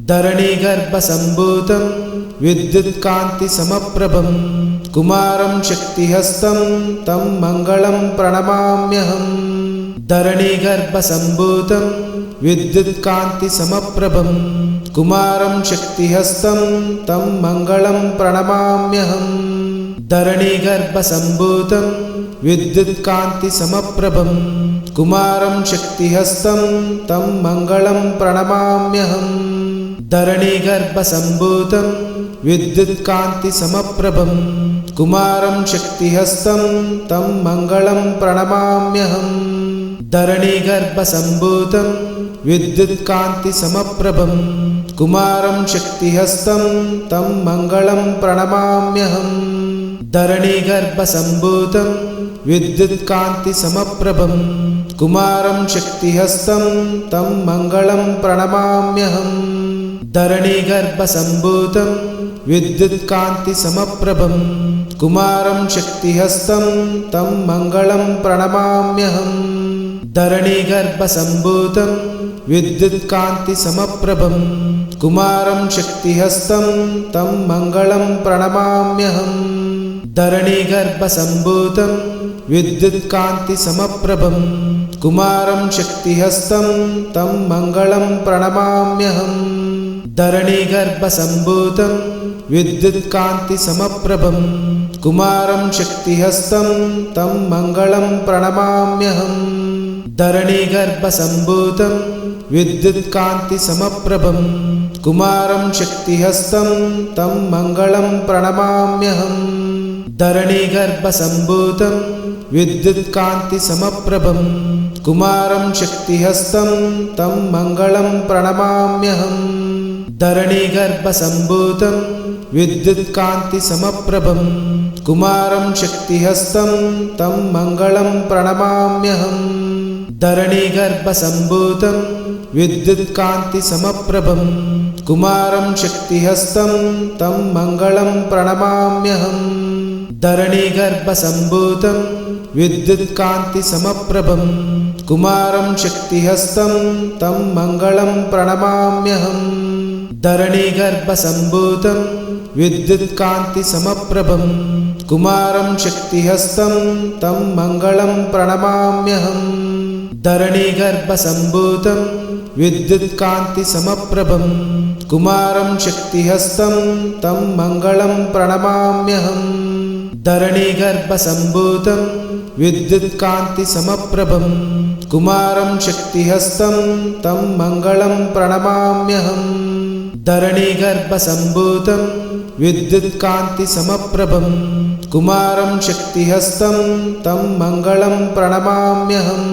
धरणीगर्भसम्भूतं विद्युत्कान्तिसमप्रभं कुमारं शक्तिहस्तं तं मङ्गलं प्रणमाम्यहम् धरणीगर्भसम्भूतं विद्युत्कान्तिसमप्रभं कुमारं शक्तिहस्तं तं मङ्गलं प्रणमाम्यहम् धरणीगर्भसम्भूतं विद्युत्कान्तिसमप्रभं कुमारं शक्तिहस्तं तं मङ्गलं प्रणमाम्यहम् धरणीगर्भसम्भूतं विद्युत्कान्तिसमप्रभं कुमारं शक्तिहस्तं तं मङ्गलं प्रणमाम्यहम् धरणीगर्भसम्भूतं विद्युत्कान्तिसमप्रभं कुमारं शक्तिहस्तं तं मङ्गलं प्रणमाम्यहम् धरणीगर्भसम्भूतं विद्युत्कान्तिसमप्रभं कुमारं शक्तिहस्तं तं मङ्गलं प्रणमाम्यहम् धरणीगर्भसम्भूतं विद्युत्कान्तिसमप्रभं कुमारं शक्तिहस्तं तं मङ्गलं प्रणमाम्यहम् धरणीगर्भसम्भूतं विद्युत्कान्तिसमप्रभं कुमारं शक्तिहस्तं तं मङ्गलं प्रणमाम्यहम् धरणीगर्भसम्भूतं विद्युत्कान्तिसमप्रभं कुमारं शक्तिहस्तं तं मङ्गलं प्रणमाम्यहम् धरणीगर्भसम्भूतं विद्युत्कान्तिसमप्रभं कुमारं शक्तिहस्तं तं मङ्गलं प्रणमाम्यहम् धरणीगर्भसम्भूतं विद्युत्कान्तिसमप्रभं कुमारं शक्तिहस्तं तं मङ्गलं प्रणमाम्यहम् धरणीगर्भसम्भूतं विद्युत्कान्तिसमप्रभं कुमारं शक्तिहस्तं तं मङ्गलं प्रणमाम्यहम् धरणीगर्भसम्भूतं विद्युत्कान्तिसमप्रभं कुमारं शक्तिहस्तं तं मङ्गलं प्रणमाम्यहम् धरणीगर्भसम्भूतं विद्युत्कान्तिसमप्रभं कुमारं शक्तिहस्तं तं मङ्गलं प्रणमाम्यहम् धरणीगर्भसम्भूतं विद्युत्कान्तिसमप्रभं कुमारं शक्तिहस्तं तं मङ्गलं प्रणमाम्यहम् धरणीगर्भसम्भूतं विद्युत्कान्तिसमप्रभं कुमारं शक्तिहस्तं तं मङ्गलं प्रणमाम्यहम् धरणीगर्भसम्भूतं विद्युत्कान्तिसमप्रभं कुमारं शक्तिहस्तं तं मङ्गलं प्रणमाम्यहम् धरणीगर्भसम्भूतं विद्युत्कान्तिसमप्रभं कुमारं शक्तिहस्तं तं मङ्गलं प्रणमाम्यहम् धरणीगर्भसम्भूतं विद्युत्कान्तिसमप्रभं कुमारं शक्तिहस्तं तं मङ्गलं प्रणमाम्यहम्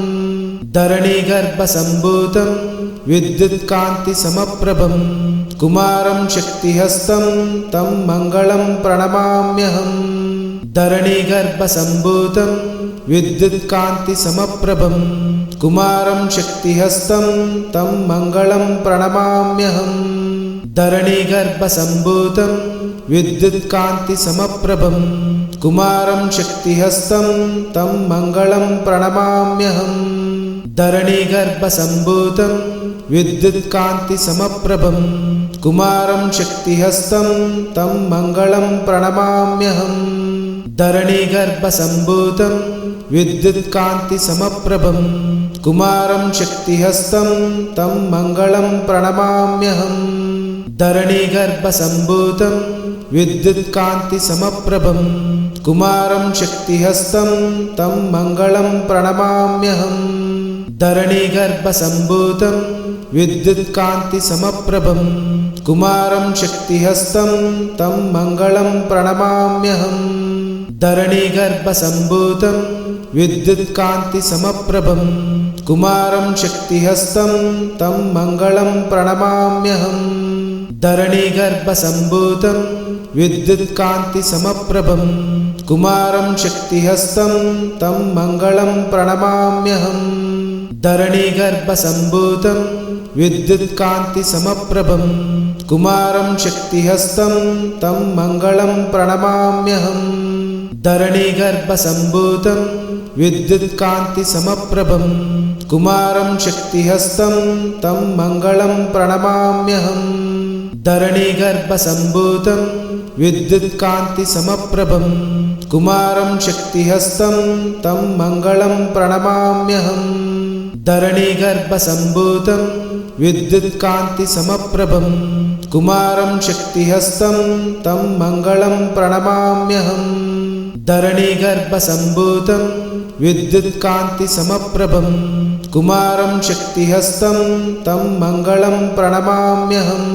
धरणीगर्भसम्भूतं विद्युत्कान्तिसमप्रभं कुमारं शक्तिहस्तं तं मङ्गलं प्रणमाम्यहम् धरणीगर्भसम्भूतं विद्युत्कान्तिसमप्रभं कुमारं शक्तिहस्तं तं मङ्गलं प्रणमाम्यहम् धरणीगर्भसम्भूतं विद्युत्कान्तिसमप्रभं कुमारं शक्तिहस्तं तं मङ्गलं प्रणमाम्यहम् धरणीगर्भसम्भूतं विद्युत्कान्तिसमप्रभं कुमारं शक्तिहस्तं तं मङ्गलं प्रणमाम्यहम् धरणीगर्भसम्भूतं विद्युत्कान्तिसमप्रभं कुमारं शक्तिहस्तं तं मङ्गलं प्रणमाम्यहम् धरणीगर्भसम्भूतं विद्युत्कान्तिसमप्रभं कुमारं शक्तिहस्तं तं मङ्गलं प्रणमाम्यहम् धरणीगर्भसम्भूतं विद्युत्कान्तिसमप्रभं कुमारं शक्तिहस्तं तं मङ्गलं प्रणमाम्यहम् धरणीगर्भसम्भूतं विद्युत्कान्तिसमप्रभं कुमारं शक्तिहस्तं तं मङ्गलं प्रणमाम्यहम् धरणीगर्भसम्भूतं विद्युत्कान्तिसमप्रभं कुमारं शक्तिहस्तं तं मङ्गलं प्रणमाम्यहम् धरणीगर्भसम्भूतं विद्युत्कान्तिसमप्रभं कुमारं शक्तिहस्तं तं मङ्गलं प्रणमाम्यहम् धरणीगर्भसम्भूतं विद्युत्कान्तिसमप्रभं कुमारं शक्तिहस्तं तं मङ्गलं प्रणमाम्यहम् धरणीगर्भसम्भूतं विद्युत्कान्तिसमप्रभं कुमारं शक्तिहस्तं तं मङ्गलं प्रणमाम्यहम् धरणीगर्भसम्भूतं विद्युत्कान्तिसमप्रभं कुमारं शक्तिहस्तं तं मङ्गलं प्रणमाम्यहम् धरणीगर्भसम्भूतं विद्युत्कान्तिसमप्रभं कुमारं शक्तिहस्तं तं मङ्गलं प्रणमाम्यहम्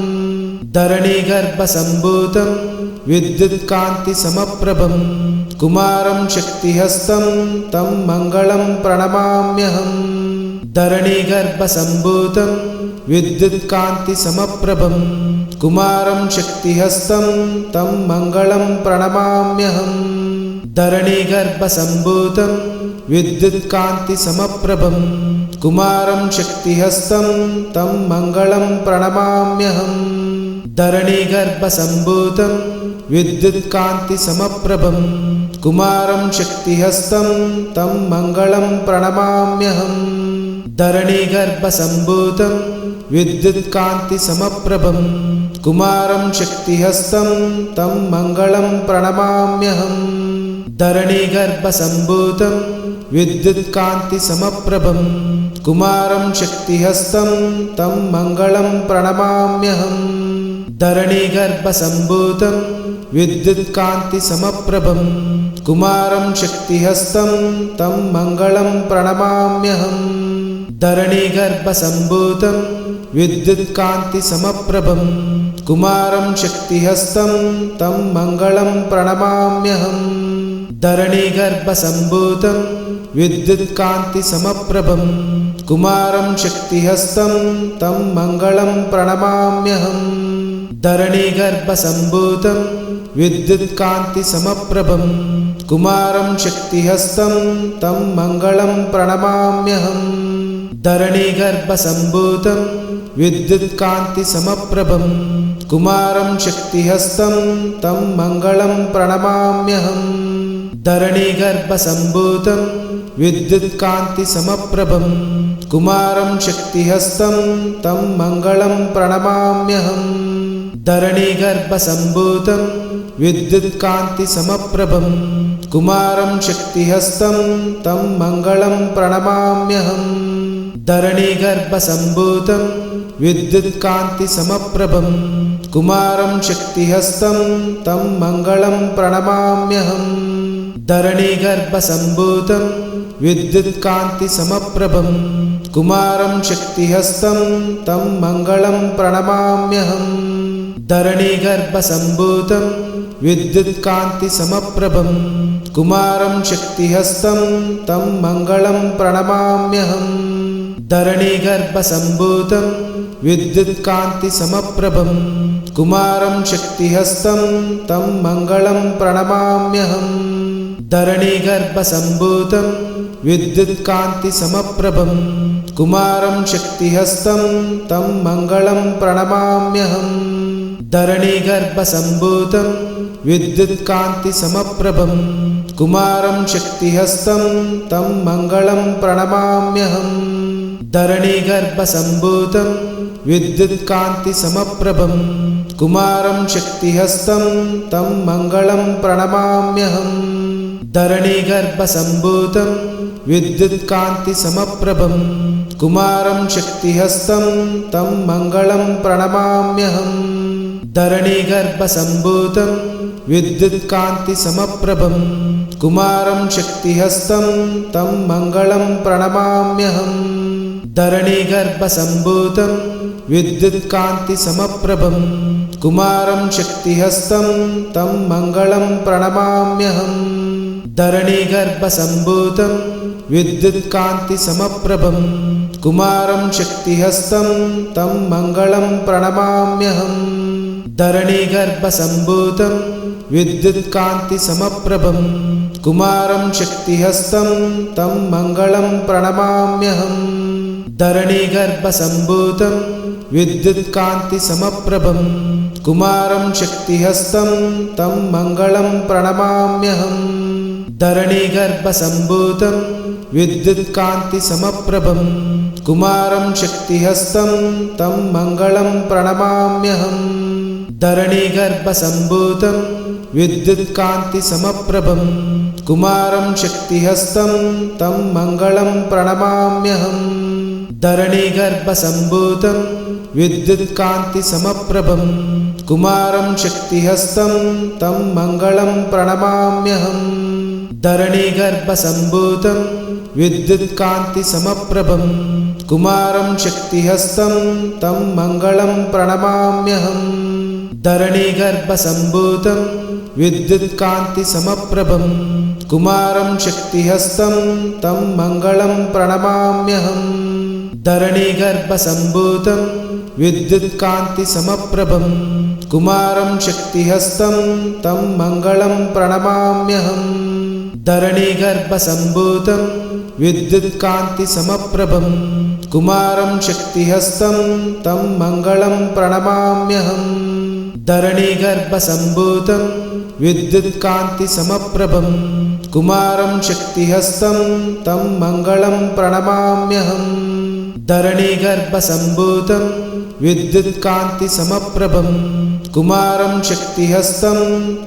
धरणीगर्भसम्भूतं विद्युत्कान्तिसमप्रभं कुमारं शक्तिहस्तं तं मङ्गलं प्रणमाम्यहम् धरणीगर्भसम्भूतं विद्युत्कान्तिसमप्रभं कुमारं शक्तिहस्तं तं मङ्गलं प्रणमाम्यहम् धरणीगर्भसम्भूतं विद्युत्कान्तिसमप्रभं कुमारं शक्तिहस्तं तं मङ्गलं प्रणमाम्यहम् धरणीगर्भसम्भूतं विद्युत्कान्तिसमप्रभं कुमारं शक्तिहस्तं तं मङ्गलं प्रणमाम्यहम् धरणीगर्भसम्भूतं विद्युत्कान्तिसमप्रभं कुमारं शक्तिहस्तं तं मङ्गलं प्रणमाम्यहम् धरणीगर्भसम्भूतं विद्युत्कान्तिसमप्रभं कुमारं शक्तिहस्तं तं मङ्गलं प्रणमाम्यहम् धरणीगर्भसम्भूतं विद्युत्कान्तिसमप्रभं कुमारं शक्तिहस्तं तं मङ्गलं प्रणमाम्यहम् धरणीगर्भसम्भूतं विद्युत्कान्तिसमप्रभं कुमारं शक्तिहस्तं तं मङ्गलं प्रणमाम्यहम् धरणीगर्भसम्भूतं विद्युत्कान्तिसमप्रभं कुमारं शक्तिहस्तं तं मङ्गलं प्रणमाम्यहम् धरणीगर्भसम्भूतं विद्युत्कान्तिसमप्रभं कुमारं शक्तिहस्तं तं मङ्गलं प्रणमाम्यहम् धरणीगर्भसम्भूतं विद्युत्कान्तिसमप्रभं कुमारं शक्तिहस्तं तं मङ्गलं प्रणमाम्यहम् धरणीगर्भसम्भूतं विद्युत्कान्तिसमप्रभं कुमारं शक्तिहस्तं तं मङ्गलं प्रणमाम्यहम् धरणीगर्भसम्भूतं विद्युत्कान्तिसमप्रभं कुमारं शक्तिहस्तं तं मङ्गलं प्रणमाम्यहम् धरणीगर्भसम्भूतं विद्युत्कान्तिसमप्रभं कुमारं शक्तिहस्तं तं मङ्गलं प्रणमाम्यहम् धरणीगर्भसम्भूतं विद्युत्कान्तिसमप्रभं कुमारं शक्तिहस्तं तं मङ्गलं प्रणमाम्यहम् धरणीगर्भसम्भूतं विद्युत्कान्तिसमप्रभं कुमारं शक्तिहस्तं तं मङ्गलं प्रणमाम्यहम् धरणीगर्भसम्भूतं विद्युत्कान्तिसमप्रभं कुमारं शक्तिहस्तं तं मङ्गलं प्रणमाम्यहम् धरणीगर्भसम्भूतं विद्युत्कान्तिसमप्रभं कुमारं शक्तिहस्तं तं मङ्गलं प्रणमाम्यहम् धरणीगर्भसम्भूतं विद्युत्कान्तिसमप्रभं कुमारं शक्तिहस्तं तं मङ्गलं प्रणमाम्यहम् धरणीगर्भसम्भूतं विद्युत्कान्तिसमप्रभं कुमारं शक्तिहस्तं तं मङ्गलं प्रणमाम्यहम् धरणीगर्भसम्भूतं विद्युत्कान्तिसमप्रभं कुमारं शक्तिहस्तं तं मङ्गलं प्रणमाम्यहम् धरणीगर्भसम्भूतं विद्युत्कान्तिसमप्रभं कुमारं शक्तिहस्तं तं मङ्गलं प्रणमाम्यहम् धरणीगर्भसम्भूतं विद्युत्कान्तिसमप्रभं कुमारं शक्तिहस्तं तं मङ्गलं प्रणमाम्यहम् धरणीगर्भसम्भूतं विद्युत्कान्तिसमप्रभं कुमारं शक्तिहस्तं तं मङ्गलं प्रणमाम्यहम् धरणीगर्भसम्भूतं विद्युत्कान्तिसमप्रभं कुमारं शक्तिहस्तं तं मङ्गलं प्रणमाम्यहम् धरणीगर्भसम्भूतं विद्युत्कान्तिसमप्रभं कुमारं शक्तिहस्तं तं मङ्गलं प्रणमाम्यहम् धरणीगर्भसम्भूतं विद्युत्कान्तिसमप्रभं कुमारं शक्तिहस्तं तं मङ्गलं प्रणमाम्यहं धरणीगर्भसम्भूतं विद्युत्कान्तिसमप्रभं कुमारं शक्तिहस्तं तं मङ्गलं प्रणमाम्यहं धरणीगर्भसम्भूतं विद्युत्कान्तिसमप्रभं कुमारं शक्तिहस्तं तं मङ्गलं प्रणमाम्यहं धरणीगर्भसम्भूतं विद्युत्कान्तिसमप्रभं कुमारं शक्तिहस्तं तं मङ्गलं प्रणमाम्यहं धरणीगर्भसम्भूतं विद्युत्कान्तिसमप्रभं कुमारं शक्तिहस्तं तं मङ्गलं प्रणमाम्यहं धरणीगर्भसम्भूतं विद्युत्कान्तिसमप्रभं कुमारं शक्तिहस्तं तं मङ्गलं प्रणमाम्यहं धरणीगर्भसम्भूतं विद्युत्कान्तिसमप्रभं कुमारं शक्तिहस्तं तं मङ्गलं प्रणमाम्यहं धरणीगर्भसम्भूतं विद्युत्कान्तिसमप्रभं कुमारं शक्तिहस्तं तं मङ्गलं प्रणमाम्यहं धरणीगर्भसम्भूतं विद्युत्कान्तिसमप्रभं कुमारं शक्तिहस्तं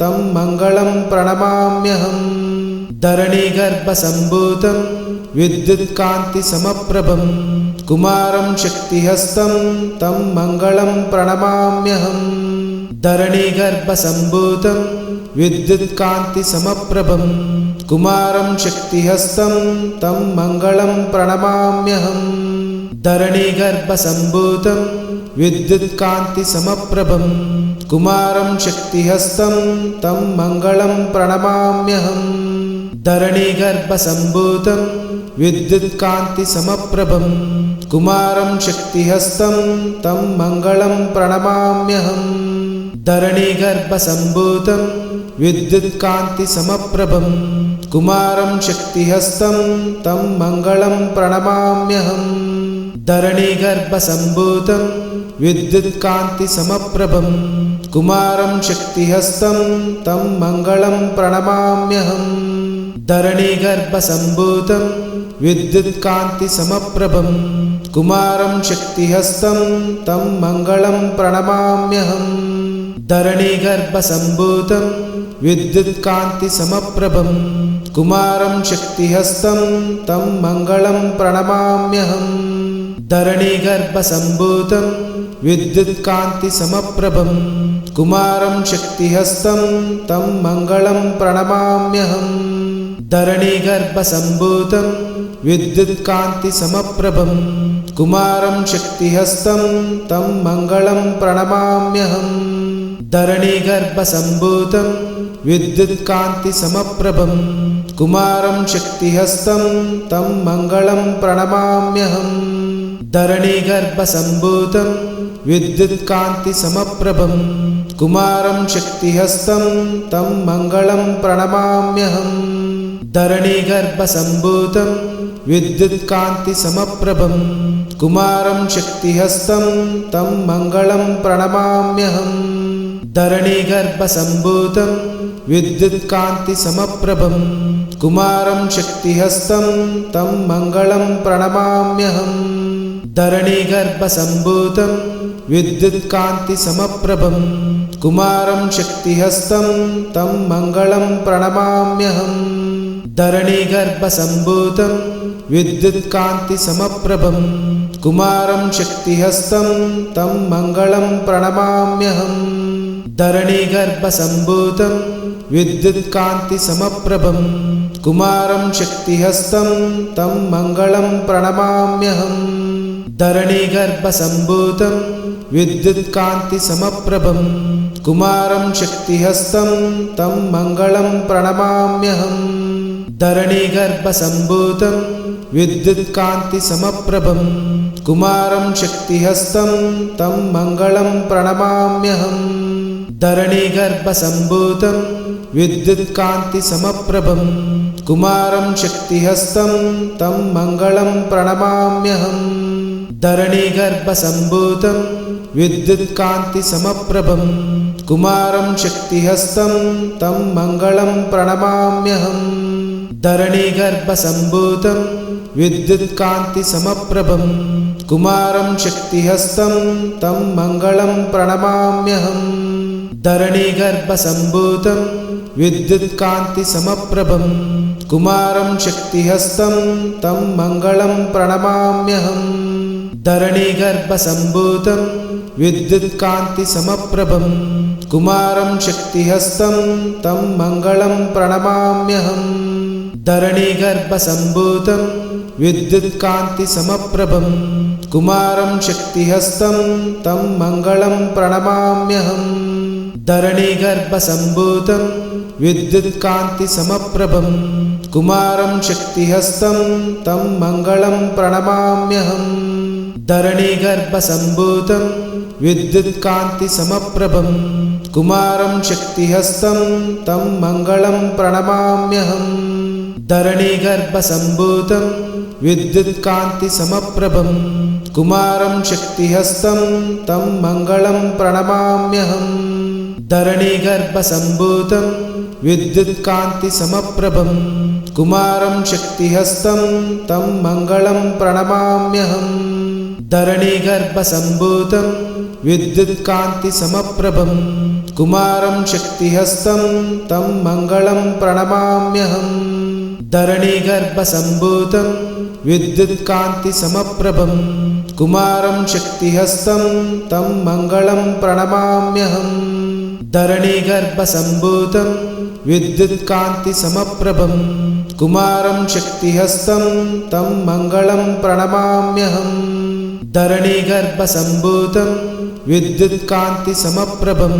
तं मङ्गलं प्रणमाम्यहं धरणीगर्भसम्भूतं विद्युत्कान्तिसमप्रभं कुमारं शक्तिहस्तं तं मङ्गलं प्रणमाम्यहं धरणीगर्भसम्भूतं विद्युत्कान्तिसमप्रभं कुमारं शक्तिहस्तं तं मङ्गलं प्रणमाम्यहं धरणीगर्भसम्भूतं विद्युत्कान्तिसमप्रभं कुमारं शक्तिहस्तं तं मङ्गलं प्रणमाम्यहं धरणीगर्भसम्भूतं विद्युत्कान्तिसमप्रभं कुमारं शक्तिहस्तं तं मङ्गलं प्रणमाम्यहं धरणीगर्भसम्भूतं विद्युत्कान्तिसमप्रभं कुमारं शक्तिहस्तं तं मङ्गलं प्रणमाम्यहं धरणीगर्भसम्भूतं विद्युत्कान्तिसमप्रभं कुमारं शक्तिहस्तं तं मङ्गलं प्रणमाम्यहं धरणीगर्भसम्भूतं विद्युत्कान्तिसमप्रभं कुमारं शक्तिहस्तं तं मङ्गलं प्रणमाम्यहं धरणीगर्भसम्भूतं विद्युत्कान्तिसमप्रभं कुमारं शक्तिहस्तं तं मङ्गलं प्रणमाम्यहं धरणीगर्भसम्भूतं विद्युत्कान्तिसमप्रभं कुमारं शक्तिहस्तं तं मङ्गलं प्रणमाम्यहं धरणीगर्भसम्भूतं विद्युत्कान्तिसमप्रभं कुमारं शक्तिहस्तं तं मङ्गलं प्रणमाम्यहं धरणीगर्भसम्भूतं विद्युत्कान्तिसमप्रभं कुमारं शक्तिहस्तं तं मङ्गलं प्रणमाम्यहं धरणीगर्भसम्भूतं विद्युत्कान्तिसमप्रभं कुमारं शक्तिहस्तं तं मङ्गलं प्रणमाम्यहं धरणीगर्भसम्भूतं विद्युत्कान्तिसमप्रभं कुमारं शक्तिहस्तं तं मङ्गलं प्रणमाम्यहं धरणीगर्भसम्भूतं विद्युत्कान्तिसमप्रभं कुमारं शक्तिहस्तं तं मङ्गलं प्रणमाम्यहं धरणीगर्भसम्भूतं विद्युत्कान्तिसमप्रभं कुमारं शक्तिहस्तं तं मङ्गलं प्रणमाम्यहं धरणीगर्भसम्भूतं विद्युत्कान्तिसमप्रभं कुमारं शक्तिहस्तं तं मङ्गलं प्रणमाम्यहं धरणीगर्भसम्भूतं विद्युत्कान्तिसमप्रभं कुमारं शक्तिहस्तं तं मङ्गलं प्रणमाम्यहं धरणीगर्भसम्भूतं विद्युत्कान्तिसमप्रभं कुमारं शक्तिहस्तं तं मङ्गलं प्रणमाम्यहं धरणीगर्भसम्भूतं विद्युत्कान्तिसमप्रभं कुमारं शक्तिहस्तं तं मङ्गलं प्रणमाम्यहं धरणीगर्भसम्भूतं विद्युत्कान्तिसमप्रभं कुमारं शक्तिहस्तं तं मङ्गलं प्रणमाम्यहं धरणीगर्भसम्भूतं विद्युत्कान्तिसमप्रभं कुमारं शक्तिहस्तं तं मङ्गलं प्रणमाम्यहं धरणीगर्भसम्भूतं विद्युत्कान्तिसमप्रभं कुमारं शक्तिहस्तं तं मङ्गलं प्रणमाम्यहम् धरणीगर्भसम्भूतं विद्युत्कान्तिसमप्रभं कुमारं शक्तिहस्तं तं मङ्गलं प्रणमाम्यहम् धरणीगर्भसम्भूतं विद्युत्कान्तिसमप्रभं कुमारं शक्तिहस्तं तं मङ्गलं प्रणमाम्यहम् धरणीगर्भसम्भूतं विद्युत्कान्तिसमप्रभं कुमारं शक्तिहस्तं तं मङ्गलं प्रणमाम्यहम् धरणीगर्भसम्भूतं विद्युत्कान्तिसमप्रभं कुमारं शक्तिहस्तं तं मङ्गलं प्रणमाम्यहम् धरणीगर्भसम्भूतं विद्युत्कान्तिसमप्रभं कुमारं शक्तिहस्तं तं मङ्गलं प्रणमाम्यहम् धरणीगर्भसम्भूतं विद्युत्कान्तिसमप्रभं कुमारं शक्तिहस्तं तं मङ्गलं प्रणमाम्यहम् धरणीगर्भसम्भूतं विद्युत्कान्तिसमप्रभं कुमारं शक्तिहस्तं तं मङ्गलं प्रणमाम्यहम् धरणीगर्भसम्भूतं विद्युत्कान्तिसमप्रभं कुमारं शक्तिहस्तं तं मङ्गलं प्रणमाम्यहम् धरणीगर्भसम्भूतं विद्युत्कान्तिसमप्रभं कुमारं शक्तिहस्तं तं मङ्गलं प्रणमाम्यहम् धरणीगर्भसम्भूतं विद्युत्कान्तिसमप्रभं कुमारं शक्तिहस्तं तं मङ्गलं प्रणमाम्यहम् धरणीगर्भसम्भूतं विद्युत्कान्तिसमप्रभं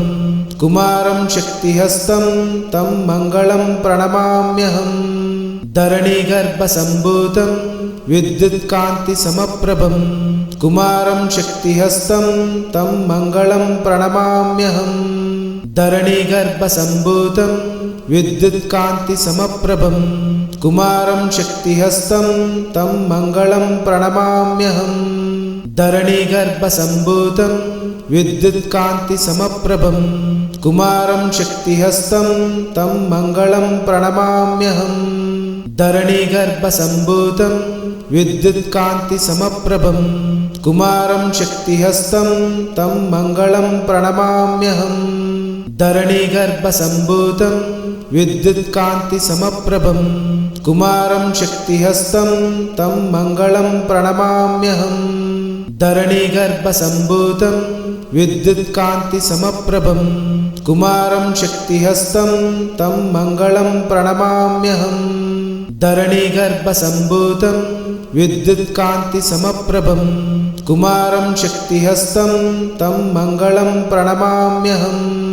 कुमारं शक्तिहस्तं तं मङ्गलं प्रणमाम्यहम् धरणीगर्भसम्भूतं विद्युत्कान्तिसमप्रभं कुमारं शक्तिहस्तं तं मङ्गलं प्रणमाम्यहम् धरणीगर्भसम्भूतं विद्युत्कान्तिसमप्रभं कुमारं शक्तिहस्तं तं मङ्गलं प्रणमाम्यहम् धरणीगर्भसम्भूतं विद्युत्कान्तिसमप्रभं कुमारं शक्तिहस्तं तं मङ्गलं प्रणमाम्यहम् धरणीगर्भसम्भूतं विद्युत्कान्तिसमप्रभं कुमारं शक्तिहस्तं तं मङ्गलं प्रणमाम्यहम् धरणीगर्भसम्भूतं विद्युत्कान्तिसमप्रभं कुमारं शक्तिहस्तं तं मङ्गलं प्रणमाम्यहम् धरणीगर्भसम्भूतं विद्युत्कान्तिसमप्रभं कुमारं शक्तिहस्तं तं मङ्गलं प्रणमाम्यहम् धरणीगर्भसम्भूतं विद्युत्कान्तिसमप्रभं कुमारं शक्तिहस्तं तं मङ्गलं प्रणमाम्यहम्